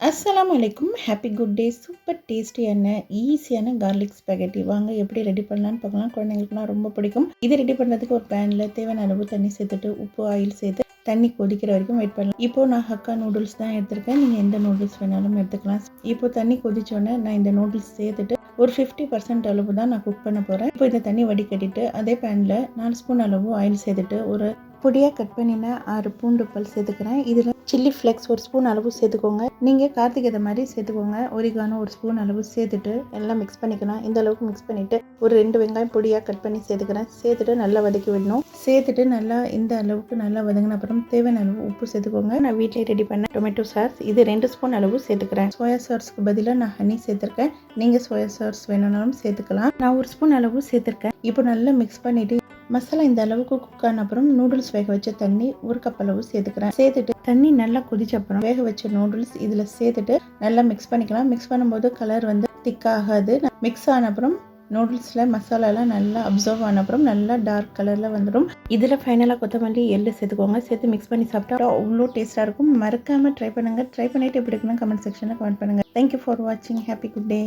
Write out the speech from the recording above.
அஸ்ஸலாமு அலைக்கும். Happy good day. Super டேஸ்டியான ஈஸியான கார்லிக் ஸ்பெகட்டி வாங்க எப்படி ரெடி பண்ணலான்னு பார்க்கலாம். குழந்தைங்களுக்குலாம் ரொம்ப பிடிக்கும். இது ரெடி பண்ணுறதுக்கு ஒரு பேனில் தேவையான அளவு தண்ணி சேர்த்துட்டு உப்பு ஆயில் சேர்த்து தண்ணி கொதிக்கிற வரைக்கும் வெயிட் பண்ணலாம். இப்போது நான் ஹக்கா நூடுல்ஸ் தான் எடுத்திருக்கேன். நீங்கள் எந்த நூடுல்ஸ் வேணாலும் எடுத்துக்கலாம். இப்போ தண்ணி கொதிச்சோன்னே நான் இந்த நூடுல்ஸ் சேர்த்துட்டு ஒரு 50% அளவு தான் நான் குக் பண்ண போகிறேன். இப்போ இந்த தண்ணி வடிகட்டிட்டு அதே பேனில் 4 ஸ்பூன் அளவு ஆயில் சேர்த்துட்டு ஒரு பொடியாக கட் பண்ணின 6 பூண்டு பல் சேர்த்துக்கிறேன். இதில் சில்லி ஃப்ளெக்ஸ் ஒரு ஸ்பூன் அளவு சேர்த்துக்கோங்க. நீங்கள் கார்த்திக் ஏற்ற மாதிரி சேர்த்துக்கோங்க. ஒரிகானோ ஒரு ஸ்பூன் அளவு சேர்த்துட்டு எல்லாம் மிக்ஸ் பண்ணிக்கலாம். இந்த அளவுக்கு மிக்ஸ் பண்ணிவிட்டு ஒரு 2 வெங்காயம் பொடியாக கட் பண்ணி சேர்த்துக்கிறேன். சேர்த்துட்டு நல்லா வதக்கி விடணும். சேர்த்துட்டு நல்லா இந்த அளவுக்கு நல்லா வதங்கின அப்புறம் தேவையான அளவு உப்பு சேர்த்துக்கோங்க. நான் வீட்டிலே ரெடி பண்ண டொமேட்டோ சாஸ் இது 2 ஸ்பூன் அளவு சேர்த்துக்கிறேன். சோயா சாஸ்க்கு பதிலாக நான் ஹனி சேர்த்துருக்கேன். நீங்கள் சோயா சாஸ் வேணும்னாலும் சேர்த்துக்கலாம். நான் ஒரு ஸ்பூன் அளவு சேர்த்துருக்கேன். இப்போ நல்லா மிக்ஸ் பண்ணிவிட்டு மசாலா இந்த அளவுக்கு குக் ஆன அப்புறம் நூடுல்ஸ் வேக வச்ச தண்ணி ஒரு கப் அளவு சேர்த்துக்கிறேன். சேர்த்துட்டு தண்ணி நல்லா கொதிச்ச அப்புறம் வேக வச்ச நூடுல்ஸ் இதில் சேர்த்துட்டு நல்லா மிக்ஸ் பண்ணிக்கலாம். மிக்ஸ் பண்ணும்போது கலர் வந்து திக்காகாது. மிக்ஸ் ஆன அப்புறம் நூடுல்ஸில் மசாலாலாம் நல்லா அப்சர்வ் ஆன அப்புறம் நல்லா டார்க் கலரில் வந்துடும். இதில் ஃபைனலாக கொத்தமல்லி எள்ளு சேர்த்துக்கோங்க. சேர்த்து மிக்ஸ் பண்ணி சாப்பிட்டா அவ்வளோ டேஸ்ட்டாக இருக்கும். மறக்காமல் ட்ரை பண்ணுங்கள். ட்ரை பண்ணிவிட்டு எப்படி இருக்குன்னு கமெண்ட் செக்ஷனில் கமெண்ட் பண்ணுங்கள். தேங்க்யூ ஃபார் வாட்சிங். Happy good day.